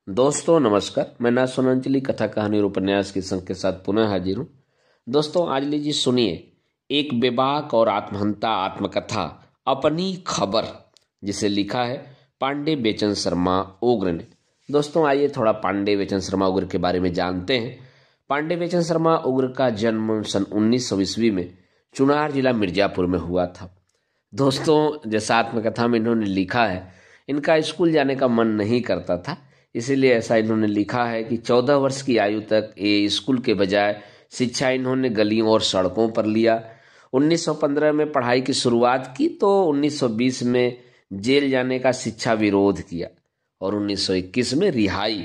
दोस्तों नमस्कार। मैं ना सोनांचली कथा कहानी और उपन्यास के संग के साथ पुनः हाजिर हूँ। दोस्तों आज लीजिए सुनिए एक बेबाक और आत्महंता आत्मकथा अपनी खबर, जिसे लिखा है पांडे बेचन शर्मा उग्र ने। दोस्तों आइए थोड़ा पांडे बेचन शर्मा उग्र के बारे में जानते हैं। पांडे बेचन शर्मा उग्र का जन्म सन 1900 ईस्वी में चुनार जिला मिर्जापुर में हुआ था। दोस्तों जैसा आत्मकथा में इन्होंने लिखा है, इनका स्कूल जाने का मन नहीं करता था, इसीलिए ऐसा इन्होंने लिखा है कि 14 वर्ष की आयु तक ये स्कूल के बजाय शिक्षा इन्होंने गलियों और सड़कों पर लिया। 1915 में पढ़ाई की शुरुआत की तो 1920 में जेल जाने का शिक्षा विरोध किया और 1921 में रिहाई।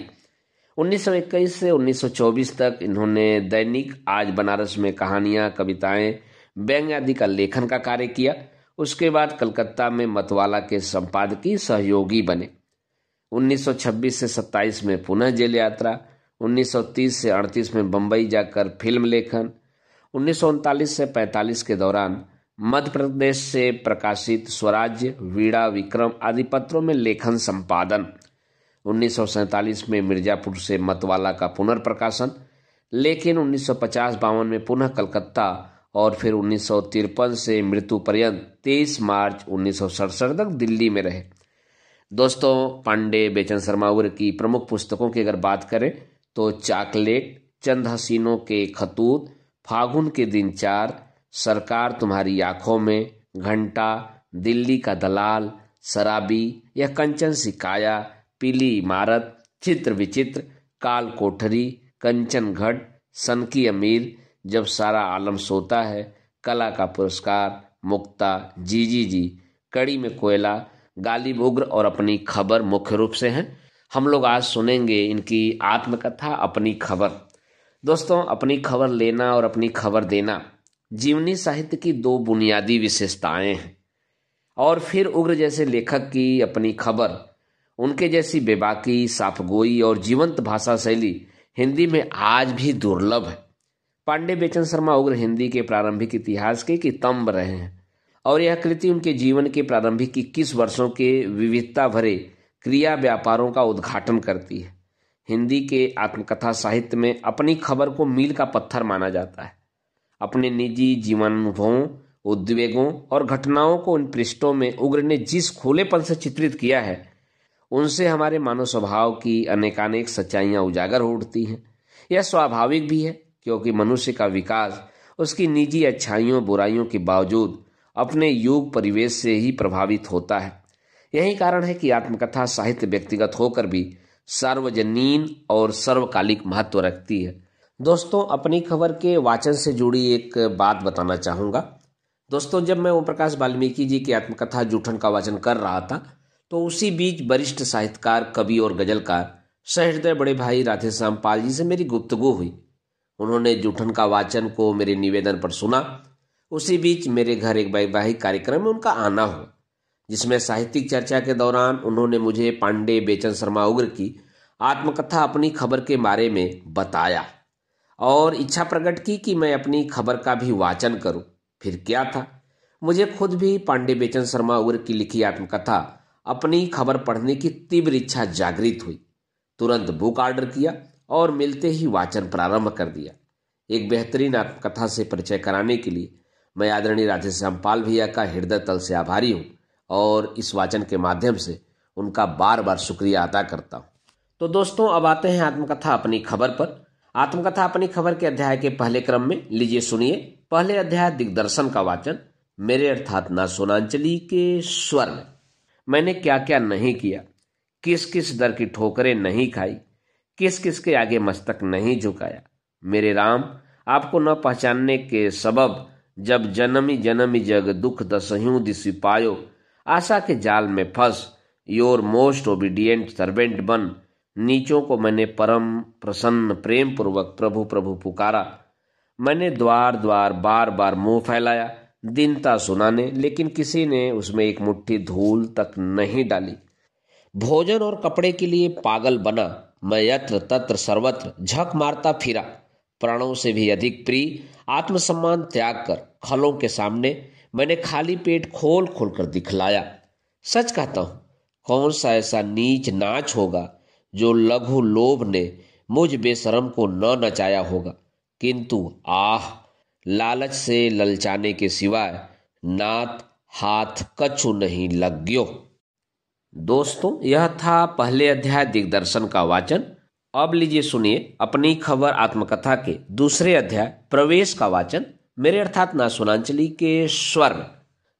1921 से 1924 तक इन्होंने दैनिक आज बनारस में कहानियां, कविताएं, व्यंग्य आदि का लेखन का कार्य किया। उसके बाद कलकत्ता में मतवाला के संपादकीय सहयोगी बने। 1926 से 27 में पुनः जेल यात्रा। 1930 से 38 में बंबई जाकर फिल्म लेखन। 1939 से 45 के दौरान मध्य प्रदेश से प्रकाशित स्वराज्य, वीणा, विक्रम आदि पत्रों में लेखन संपादन। 1947 में मिर्जापुर से मतवाला का पुनर्प्रकाशन, लेकिन 1950-52 में पुनः कलकत्ता और फिर 1953 से मृत्यु पर्यंत 23 मार्च 1967 तक दिल्ली में रहे। दोस्तों पांडे बेचन शर्मा उग्र की प्रमुख पुस्तकों की अगर बात करें तो चॉकलेट, चंद हसीनों के खतूत, फागुन के दिन 4, सरकार तुम्हारी आंखों में, घंटा, दिल्ली का दलाल, शराबी, यह कंचन सिकाया, पीली इमारत, चित्र विचित्र, काल कोठरी, कंचन घट, सन की अमीर, जब सारा आलम सोता है, कला का पुरस्कार, मुक्ता, जी जी, कड़ी में कोयला, गालिब उग्र और अपनी खबर मुख्य रूप से हैं। हम लोग आज सुनेंगे इनकी आत्मकथा अपनी खबर। दोस्तों अपनी खबर लेना और अपनी खबर देना जीवनी साहित्य की दो बुनियादी विशेषताएं हैं। और फिर उग्र जैसे लेखक की अपनी खबर, उनके जैसी बेबाकी, साफगोई और जीवंत भाषा शैली हिंदी में आज भी दुर्लभ है। पांडे बेचन शर्मा उग्र हिंदी के प्रारंभिक इतिहास के स्तंभ रहे हैं और यह कृति उनके जीवन के प्रारंभिक 21 वर्षों के विविधता भरे क्रिया व्यापारों का उद्घाटन करती है। हिंदी के आत्मकथा साहित्य में अपनी खबर को मील का पत्थर माना जाता है। अपने निजी जीवनानुभवों, उद्वेगों और घटनाओं को इन पृष्ठों में उग्र ने जिस खुलेपन से चित्रित किया है, उनसे हमारे मानव स्वभाव की अनेकानेक सच्चाइयां उजागर हो उठती हैं। यह स्वाभाविक भी है क्योंकि मनुष्य का विकास उसकी निजी अच्छाइयों बुराइयों के बावजूद अपने युग परिवेश से ही प्रभावित होता है। यही कारण है कि आत्मकथा साहित्य व्यक्तिगत होकर भी सार्वजनीन और सर्वकालिक महत्व रखती है। दोस्तों अपनी खबर के वाचन से जुड़ी एक बात बताना चाहूँगा। दोस्तों जब मैं ओम प्रकाश वाल्मीकि जी की आत्मकथा जूठन का वाचन कर रहा था तो उसी बीच वरिष्ठ साहित्यकार, कवि और गजलकार सहृदय बड़े भाई राधेश्याम पाल जी से मेरी गुफ्तगू हुई। उन्होंने जूठन का वाचन को मेरे निवेदन पर सुना। उसी बीच मेरे घर एक वैवाहिक कार्यक्रम में उनका आना हुआ, जिसमें साहित्यिक चर्चा के दौरान उन्होंने मुझे पांडे बेचन शर्मा उग्र की आत्मकथा अपनी खबर के बारे में बताया और इच्छा प्रकट की कि मैं अपनी खबर का भी वाचन करूं। फिर क्या था, मुझे खुद भी पांडे बेचन शर्मा उग्र की लिखी आत्मकथा अपनी खबर पढ़ने की तीव्र इच्छा जागृत हुई। तुरंत बुक ऑर्डर किया और मिलते ही वाचन प्रारंभ कर दिया। एक बेहतरीन आत्मकथा से परिचय कराने के लिए मैं आदरणीय राधेश्याम पाल भैया का हृदय तल से आभारी हूँ और इस वाचन के माध्यम से उनका बार बार शुक्रिया अदा करता हूँ। तो दोस्तों अब आते हैं आत्मकथा अपनी खबर पर। आत्मकथा अपनी खबर के अध्याय के पहले क्रम में लीजिए सुनिए पहले अध्याय दिग्दर्शन का वाचन मेरे अर्थात ना सोनांचली के स्वर में। मैंने क्या क्या नहीं किया, किस किस दर की ठोकरें नहीं खाई, किस किस के आगे मस्तक नहीं झुकाया। मेरे राम, आपको न पहचानने के सबब जब जन्मी जन्मी जग दुख दसह्यूं दिसि पायो, आशा के जाल में फंस योर मोस्ट ओबीडियंट सर्वेंट बन, नीचों को मैंने परम प्रसन्न प्रेम पूर्वक प्रभु प्रभु पुकारा। मैंने द्वार द्वार बार बार मुंह फैलाया दीनता सुनाने, लेकिन किसी ने उसमें एक मुट्ठी धूल तक नहीं डाली। भोजन और कपड़े के लिए पागल बना मैं यत्र तत्र सर्वत्र झक मारता फिरा। प्राणों से भी अधिक प्रिय आत्मसम्मान त्याग कर खलों के सामने मैंने खाली पेट खोल खोल कर दिखलाया। सच कहता हूं, कौन सा ऐसा नीच नाच होगा जो लघु लोभ ने मुझ बेशरम को न नचाया होगा, किंतु आह, लालच से ललचाने के सिवाय नात हाथ कछु नहीं लग्यो। दोस्तों, यह था पहले अध्याय दिग्दर्शन का वाचन। अब लीजिए सुनिए अपनी खबर आत्मकथा के दूसरे अध्याय प्रवेश का वाचन मेरे अर्थात ना सुनांचली के स्वर में।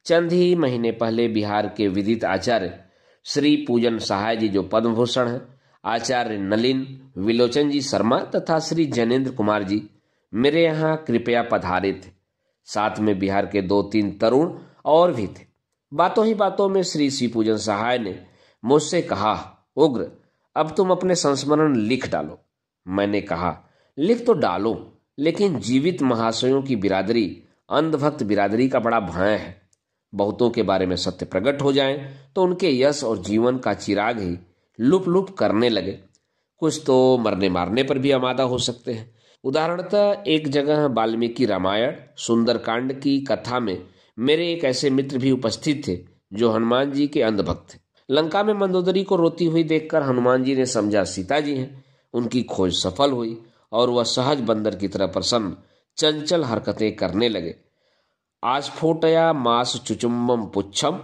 चंद ही महीने पहले बिहार के विदित आचार्य श्री पूजन सहाय जी, जो पद्म भूषण हैं, आचार्य नलिन विलोचन जी शर्मा तथा श्री जैनेन्द्र कुमार जी मेरे यहाँ कृपया पधारे थे। साथ में बिहार के 2-3 तरुण और भी थे। बातों ही बातों में श्री पूजन सहाय ने मुझसे कहा, उग्र, अब तुम अपने संस्मरण लिख डालो। मैंने कहा, लिख तो डालो, लेकिन जीवित महाशयों की बिरादरी, अंधभक्त बिरादरी का बड़ा भय है। बहुतों के बारे में सत्य प्रकट हो जाए तो उनके यश और जीवन का चिराग ही लुप लुप करने लगे। कुछ तो मरने मारने पर भी आमादा हो सकते हैं। उदाहरणतः एक जगह वाल्मीकि रामायण सुंदरकांड की कथा में मेरे एक ऐसे मित्र भी उपस्थित थे जो हनुमान जी के अंधभक्त थे। लंका में मंदोदरी को रोती हुई देखकर हनुमान जी ने समझा सीता जी हैं। उनकी खोज सफल हुई और वह सहज बंदर की तरह प्रसन्न चंचल हरकतें करने लगे। आस्फोटया मास चुचुम्बम पुच्छम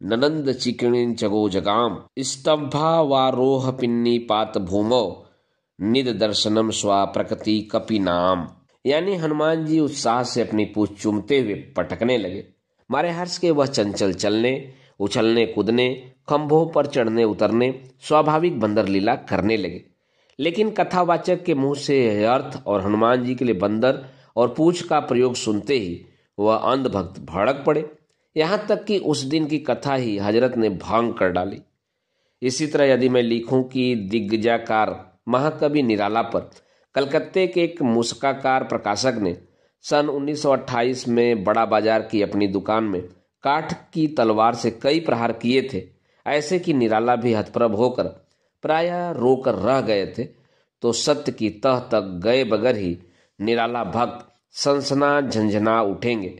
ननंद चिकिणीं चगो जगाम स्तंभावारोह पिन्नी पात भूमो निद दर्शनम स्वा प्रकृति कपि नाम। यानी हनुमान जी उत्साह से अपनी पूंछ चूमते हुए पटकने लगे। मारे हर्ष के वह चंचल चलने, उछलने कूदने, खंभों पर चढ़ने उतरने, स्वाभाविक बंदर लीला करने लगे। लेकिन कथावाचक के मुंह से अर्थ और हनुमान जी के लिए बंदर और पूंछ का प्रयोग सुनते ही वह अंधभक्त भड़क पड़े। यहां तक कि उस दिन की कथा ही हजरत ने भांग कर डाली। इसी तरह यदि मैं लिखूं कि दिग्गजाकार महाकवि निराला पर कलकत्ते के एक मुस्काकार प्रकाशक ने सन 1928 में बड़ा बाजार की अपनी दुकान में काठ की तलवार से कई प्रहार किए थे, ऐसे कि निराला भी हतप्रभ होकर प्रायः रोकर रह गए थे, तो सत्य की तह तक गए बगैर ही निराला भक्त सनसना झंझना उठेंगे।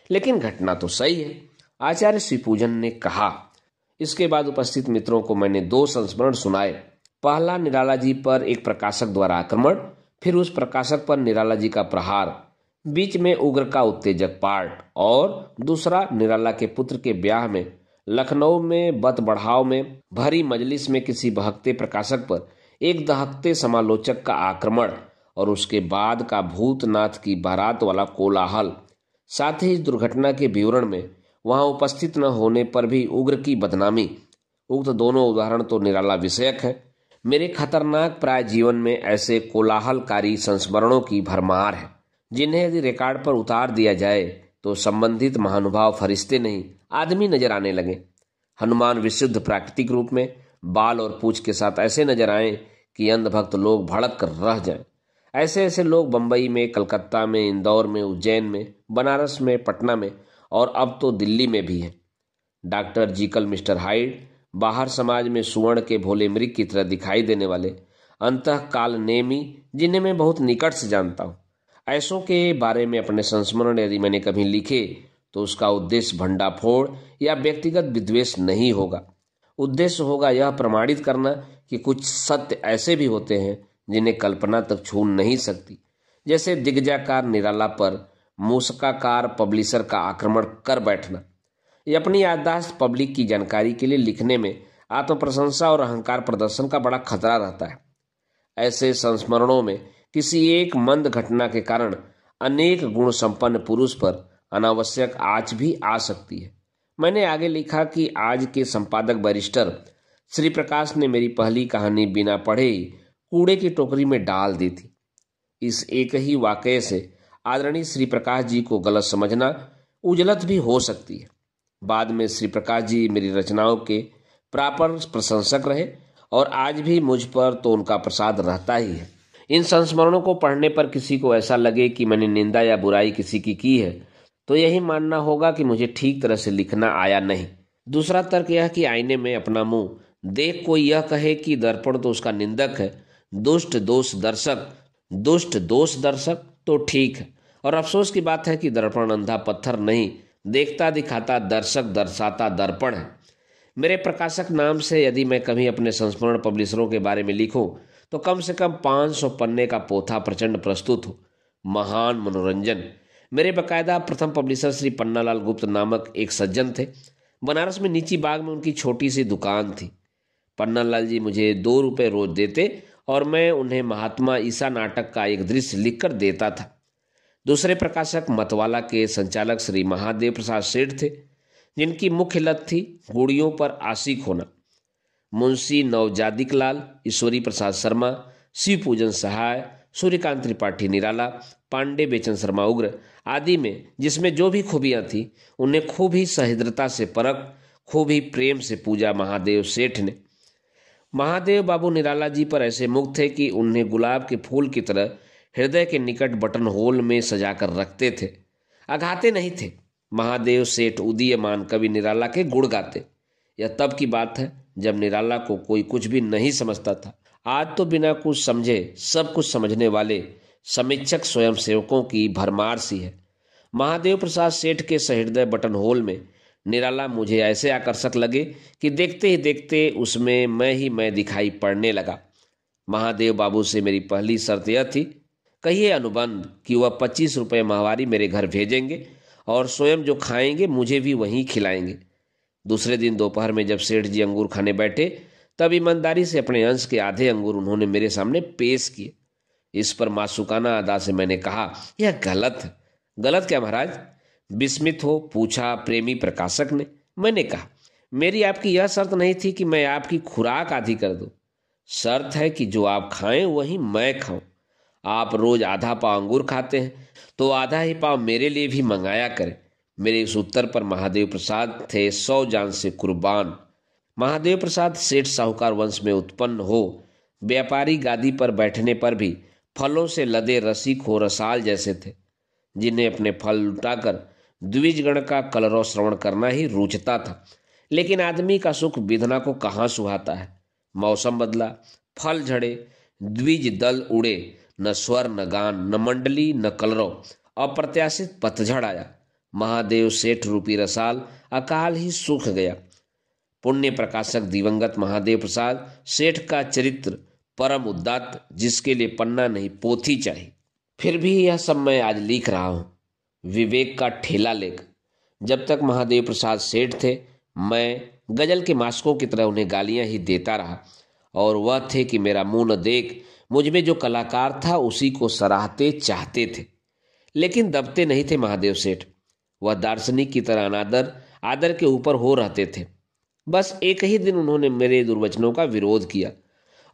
लेकिन घटना तो सही है, आचार्य श्री पूजन ने कहा। इसके बाद उपस्थित मित्रों को मैंने 2 संस्मरण सुनाए। पहला निराला जी पर एक प्रकाशक द्वारा आक्रमण, फिर उस प्रकाशक पर निराला जी का प्रहार, बीच में उग्र का उत्तेजक पाठ, और दूसरा निराला के पुत्र के ब्याह में लखनऊ में बत बढ़ाव में भरी मजलिस में किसी बहकते प्रकाशक पर एक दहकते समालोचक का आक्रमण, और उसके बाद का भूतनाथ की बारात वाला कोलाहल। साथ ही इस दुर्घटना के विवरण में वहां उपस्थित न होने पर भी उग्र की बदनामी। उक्त दोनों उदाहरण तो निराला विषयक है। मेरे खतरनाक प्राय जीवन में ऐसे कोलाहलकारी संस्मरणों की भरमार है, जिन्हें यदि रिकॉर्ड पर उतार दिया जाए तो संबंधित महानुभाव फरिश्ते नहीं आदमी नजर आने लगे। हनुमान विशुद्ध प्राकृतिक रूप में बाल और पूंछ के साथ ऐसे नजर आए कि अंधभक्त लोग भड़क कर रह जाएं। ऐसे ऐसे लोग बंबई में, कलकत्ता में, इंदौर में, उज्जैन में, बनारस में, पटना में और अब तो दिल्ली में भी हैं। डॉक्टर जीकल, मिस्टर हाइड, बाहर समाज में सुवर्ण के भोले मृग की तरह दिखाई देने वाले अंतःकाल नेमी, जिन्हें मैं बहुत निकट से जानता हूँ। ऐसों के बारे में अपने संस्मरण यदि मैंने कभी लिखे तो उसका उद्देश्य भंडाफोड़ या व्यक्तिगत विद्वेष नहीं होगा। उद्देश्य होगा यह प्रमाणित करना कि कुछ सत्य ऐसे भी होते हैं जिन्हें कल्पना तक छू नहीं सकती। जैसे दिग्गजाकार निराला पर मूसकाकार पब्लिशर का आक्रमण कर बैठना। ये अपनी याददाश्त पब्लिक की जानकारी के लिए लिखने में आत्मप्रशंसा और अहंकार प्रदर्शन का बड़ा खतरा रहता है। ऐसे संस्मरणों में किसी एक मंद घटना के कारण अनेक गुण संपन्न पुरुष पर अनावश्यक आँच भी आ सकती है। मैंने आगे लिखा कि आज के संपादक बैरिस्टर श्री प्रकाश ने मेरी पहली कहानी बिना पढ़े ही कूड़े की टोकरी में डाल दी थी। इस एक ही वाकये से आदरणीय श्री प्रकाश जी को गलत समझना उजलत भी हो सकती है। बाद में श्री प्रकाश जी मेरी रचनाओं के प्रापर प्रशंसक रहे और आज भी मुझ पर तो उनका प्रसाद रहता ही है। इन संस्मरणों को पढ़ने पर किसी को ऐसा लगे कि मैंने निंदा या बुराई किसी की है तो यही मानना होगा कि मुझे ठीक तरह से लिखना आया नहीं। दूसरा तर्क यह कि आईने में अपना मुंह देख कोई यह कहे कि दर्पण तो उसका निंदक है, दुष्ट दोष दर्शक तो ठीक है। और अफसोस की बात है कि दर्पण अंधा पत्थर नहीं, देखता दिखाता दर्शक दर्शाता दर्पण है। मेरे प्रकाशक नाम से यदि मैं कभी अपने संस्मरण पब्लिशरों के बारे में लिखूं तो कम से कम 500 पन्ने का पोथा प्रचंड प्रस्तुत हो। महान मनोरंजन। मेरे बकायदा प्रथम पब्लिशर श्री पन्नालाल गुप्त नामक एक सज्जन थे। बनारस में नीची बाग में उनकी छोटी सी दुकान थी। पन्नालाल जी मुझे 2 रुपये रोज देते और मैं उन्हें महात्मा ईसा नाटक का एक दृश्य लिखकर देता था। दूसरे प्रकाशक मतवाला के संचालक श्री महादेव प्रसाद सेठ थे, जिनकी मुख्य लत थी गुड़ियों पर आशिक होना। मुंशी नवजादिक लाल, ईश्वरी प्रसाद शर्मा, शिव पूजन सहाय, सूर्यकांत त्रिपाठी निराला, पांडे बेचन शर्मा उग्र आदि में जिसमें जो भी खूबियां थी उन्हें खूब ही सहृदयता से परख, खूब ही प्रेम से पूजा महादेव सेठ ने। महादेव बाबू निराला जी पर ऐसे मुग्ध थे कि उन्हें गुलाब के फूल की तरह हृदय के निकट बटन होल में सजाकर रखते थे। अघाते नहीं थे। महादेव सेठ उदीयमान कवि निराला के गुण गाते। यह तब की बात है जब निराला को कोई कुछ भी नहीं समझता था। आज तो बिना कुछ समझे सब कुछ समझने वाले समीक्षक स्वयं सेवकों की भरमार सी है। महादेव प्रसाद सेठ के सहृदय बटन होल में निराला मुझे ऐसे आकर्षक लगे कि देखते ही देखते उसमें मैं दिखाई पड़ने लगा। महादेव बाबू से मेरी पहली शर्त यह थी, कहिए अनुबंध कि वह 25 रुपये माहवारी मेरे घर भेजेंगे और स्वयं जो खाएंगे मुझे भी वहीं खिलाएंगे। दूसरे दिन दोपहर में जब सेठ जी अंगूर खाने बैठे तब ईमानदारी से अपने अंश के आधे अंगूर उन्होंने मेरे सामने पेश किए। इस पर मासूकाना अदा से मैंने कहा, यह गलत है। गलत क्या महाराज? विस्मित हो पूछा प्रेमी प्रकाशक ने। मैंने कहा, मेरी आपकी यह शर्त नहीं थी कि मैं आपकी खुराक आधी कर दूं। शर्त है कि जो आप खाएं वही मैं खाऊं। आप रोज आधा पाव अंगूर खाते हैं तो आधा ही पाव मेरे लिए भी मंगाया करें। मेरे इस उत्तर पर महादेव प्रसाद थे 100 जान से कुर्बान। महादेव प्रसाद सेठ साहूकार वंश में उत्पन्न हो व्यापारी गादी पर बैठने पर भी फलों से लदे रसिक हो रसाल जैसे थे, जिन्हें अपने फल लुटाकर द्विजगण का कलरव श्रवण करना ही रुचता था। लेकिन आदमी का सुख विधना को कहाँ सुहाता है। मौसम बदला, फल झड़े, द्विज दल उड़े, न स्वर न गान न मंडली न कलरव, अप्रत्याशित पतझड़ आया। महादेव सेठ रूपी रसाल अकाल ही सूख गया। पुण्य प्रकाशक दिवंगत महादेव प्रसाद सेठ का चरित्र परम उदात्त, जिसके लिए पन्ना नहीं पोथी चाहिए। फिर भी यह सब मैं आज लिख रहा हूं विवेक का ठेला लेकर। जब तक महादेव प्रसाद सेठ थे मैं गजल के मास्कों की तरह उन्हें गालियां ही देता रहा, और वह थे कि मेरा मुंह न देख मुझ में जो कलाकार था उसी को सराहते चाहते थे। लेकिन दबते नहीं थे महादेव सेठ। वह दार्शनिक की तरह अनादर आदर के ऊपर हो रहते थे। बस एक ही दिन उन्होंने मेरे दुर्वचनों का विरोध किया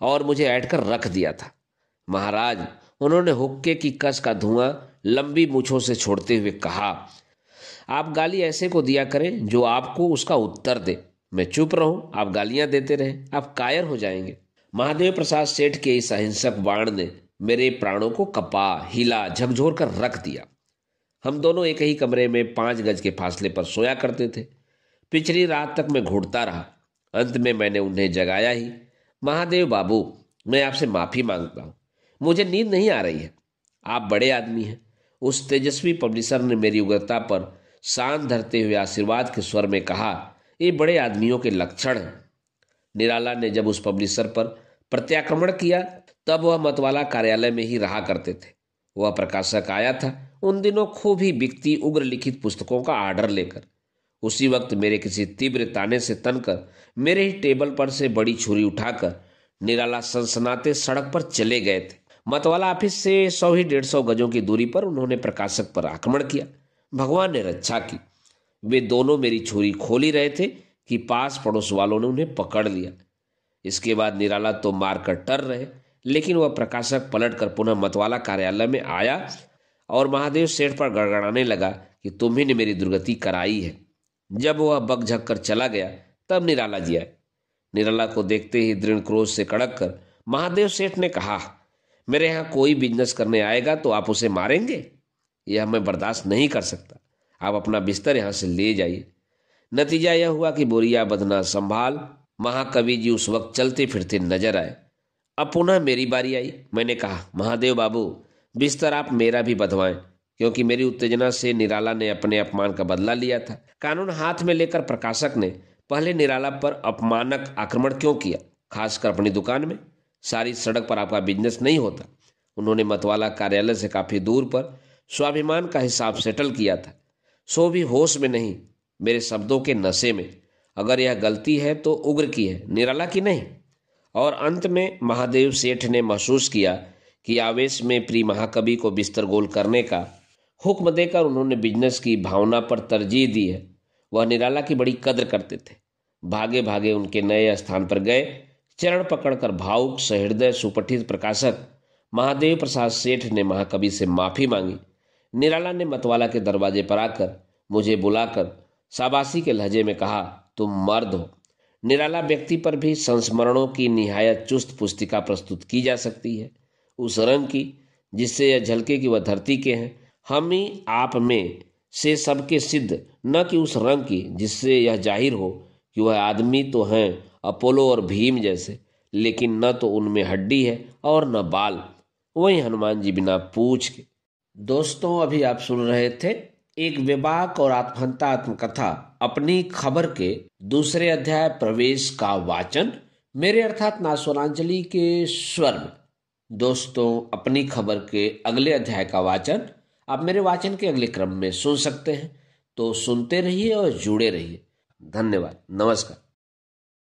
और मुझे ऐंठ कर रख दिया था। महाराज, उन्होंने हुक्के की कस का धुआं लंबी मूछों से छोड़ते हुए कहा, आप गाली ऐसे को दिया करें जो आपको उसका उत्तर दे। मैं चुप रहूं, आप गालियां देते रहें, आप कायर हो जाएंगे। महादेव प्रसाद सेठ के इस अहिंसक बाण ने मेरे प्राणों को कपा, हिला, झकझोर कर रख दिया। हम दोनों एक ही कमरे में 5 गज के फासले पर सोया करते थे। पिछली रात तक मैं घुटता रहा। अंत में मैंने उन्हें जगाया ही। महादेव बाबू, मैं आपसे माफी मांगता हूं, मुझे नींद नहीं आ रही है। आप बड़े आदमी हैं। उस तेजस्वी पब्लिशर ने मेरी उग्रता पर शांत धरते हुए आशीर्वाद के स्वर में कहा, ये बड़े आदमियों के लक्षण हैं। निराला ने जब उस पब्लिशर पर प्रत्याक्रमण किया तब वह मतवाला कार्यालय में ही रहा करते थे। वह प्रकाशक आया था उन दिनों खूब ही बिकती उग्र लिखित पुस्तकों का आर्डर लेकर। उसी वक्त मेरे किसी तीव्र ताने से तनकर मेरे ही टेबल पर से बड़ी छुरी उठाकर निराला सनसनाते सड़क पर चले गए थे। मतवाला ऑफिस से 100 ही 150 गजों की दूरी पर उन्होंने प्रकाशक पर आक्रमण किया। भगवान ने रक्षा की। वे दोनों मेरी छुरी खोल ही रहे थे कि पास पड़ोस वालों ने उन्हें पकड़ लिया। इसके बाद निराला तो मारकर टर रहे, लेकिन वह प्रकाशक पलटकर पुनः मतवाला कार्यालय में आया और महादेव सेठ पर गड़गड़ाने लगा कि तुम्ही ने मेरी दुर्गति कराई है। जब वह बकझक कर चला गया तब निराला जी आए। निराला को देखते ही दृढ़ क्रोध से कड़क कर महादेव सेठ ने कहा, मेरे यहाँ कोई बिजनेस करने आएगा तो आप उसे मारेंगे? यह मैं बर्दाश्त नहीं कर सकता। आप अपना बिस्तर यहाँ से ले जाइए। नतीजा यह हुआ कि बोरिया बदना संभाल महाकवि जी उस वक्त चलते फिरते नजर आए। अब पुनः मेरी बारी आई। मैंने कहा, महादेव बाबू, बिस्तर आप मेरा भी बधवाएं, क्योंकि मेरी उत्तेजना से निराला ने अपने अपमान का बदला लिया था। कानून हाथ में लेकर प्रकाशक ने पहले निराला पर अपमानक आक्रमण क्यों किया, खासकर अपनी दुकान में? सारी सड़क पर आपका बिजनेस नहीं होता। उन्होंने मतवाला कार्यालय से काफी दूर पर स्वाभिमान का हिसाब सेटल किया था, सो भी होश में नहीं, मेरे शब्दों के नशे में। अगर यह गलती है तो उग्र की है, निराला की नहीं। और अंत में महादेव सेठ ने महसूस किया कि आवेश में प्रिय महाकवि को बिस्तर गोल करने का हुक्म देकर उन्होंने बिजनेस की भावना पर तरजीह दी है। वह निराला की बड़ी कद्र करते थे। भागे भागे उनके नए स्थान पर गए। चरण पकड़कर भावुक सहृदय सुपठित प्रकाशक महादेव प्रसाद सेठ ने महाकवि से माफी मांगी। निराला ने मतवाला के दरवाजे पर आकर मुझे बुलाकर शाबाशी के लहजे में कहा, तुम मर्द हो। निराला व्यक्ति पर भी संस्मरणों की निहायत चुस्त पुस्तिका प्रस्तुत की जा सकती है, उस रंग की जिससे यह झलके कि वह धरती के हैं। हम ही आप में से सबके सिद्ध, न कि उस रंग की जिससे यह जाहिर हो कि वह आदमी तो हैं अपोलो और भीम जैसे, लेकिन न तो उनमें हड्डी है और न बाल, वही हनुमान जी बिना पूछ के। दोस्तों, अभी आप सुन रहे थे एक बेबाक और आत्महंता आत्मकथा अपनी खबर के दूसरे अध्याय प्रवेश का वाचन मेरे अर्थात नासवनांजलि के स्वर में। दोस्तों, अपनी खबर के अगले अध्याय का वाचन आप मेरे वाचन के अगले क्रम में सुन सकते हैं, तो सुनते रहिए और जुड़े रहिए। धन्यवाद, नमस्कार।